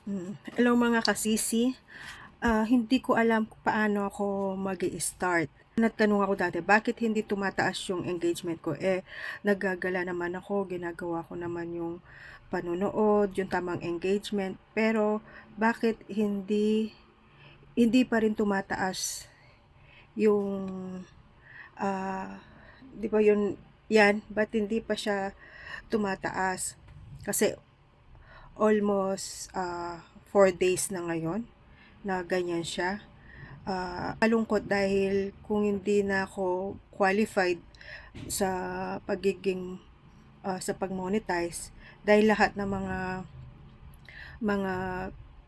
Hello mga kasisi. Hindi ko alam kung paano ako mag-i-start. Nagtanong ako dati, bakit hindi tumataas yung engagement ko? Naggagala naman ako, ginagawa ko naman yung panonood, yung tamang engagement. Pero bakit hindi pa rin tumataas yung ah, 'di ba yun yan, ba't hindi pa siya tumataas? Kasi almost 4 days na ngayon na ganyan siya. Malungkot dahil kung hindi na ako qualified sa pagiging sa pag-monetize, dahil lahat ng mga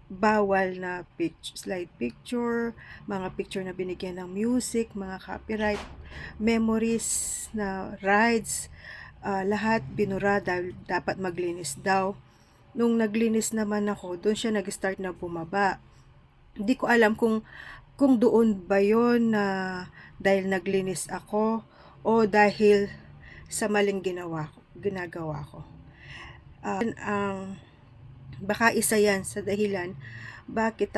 bawal na slide picture, mga picture na binigyan ng music, mga copyright, memories na rides, lahat binura dahil dapat maglinis daw. Nung naglinis naman ako, doon siya nag-start na bumaba. Hindi ko alam kung doon ba yon na dahil naglinis ako o dahil sa maling ginagawa ko. Baka isa yan sa dahilan bakit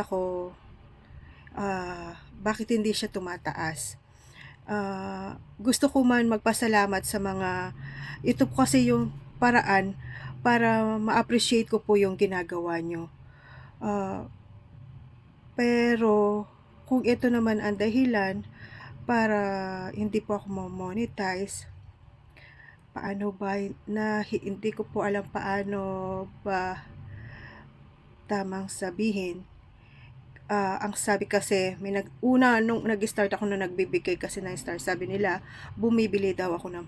bakit hindi siya tumataas. Gusto ko man magpasalamat sa ito po kasi yung paraan para ma-appreciate ko po yung ginagawa nyo. Ah, pero kung ito naman ang dahilan para hindi po ako ma-monetize, paano ba hindi ko po alam paano ba tamang sabihin. Ang sabi kasi, nung nag-start ako na nagbibigay kasi ng star, sabi nila, bumibili daw ako ng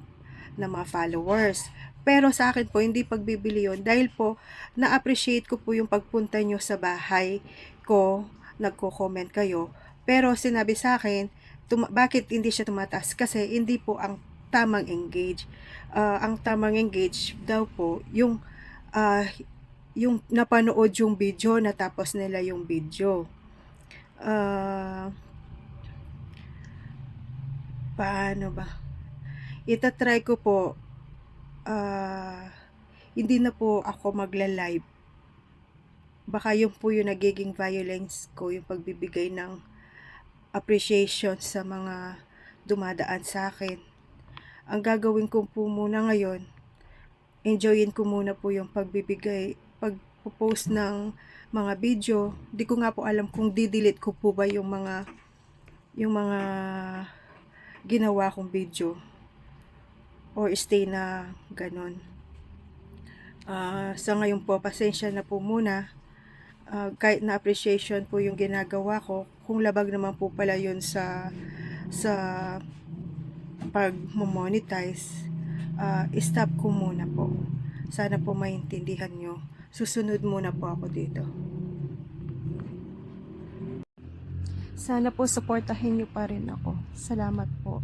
mga followers. Pero sa akin po, hindi pagbibili yon dahil po, na-appreciate ko po yung pagpunta nyo sa bahay ko, nagko-comment kayo. Pero sinabi sa akin, bakit hindi siya tumataas? Kasi hindi po ang tamang engage. Ang tamang engage daw po, yung napanood yung video, natapos nila yung video. Ah, paano ba? Itatry ko po, hindi na po ako magla-live. Baka yun po yung nagiging violence ko, yung pagbibigay ng appreciation sa mga dumadaan sa akin. Ang gagawin ko po muna ngayon, enjoyin ko muna po yung pagpo-post ng mga video. Di ko nga po alam kung di-delete ko po ba yung mga ginawa kong video or stay na ganon. Sa ngayon po, pasensya na po muna. Kahit na appreciation po yung ginagawa ko, kung labag naman po pala yun sa pag-monetize, stop ko muna po. Sana po maintindihan nyo. Susunod muna po ako dito. Sana po supportahin nyo pa rin ako. Salamat po.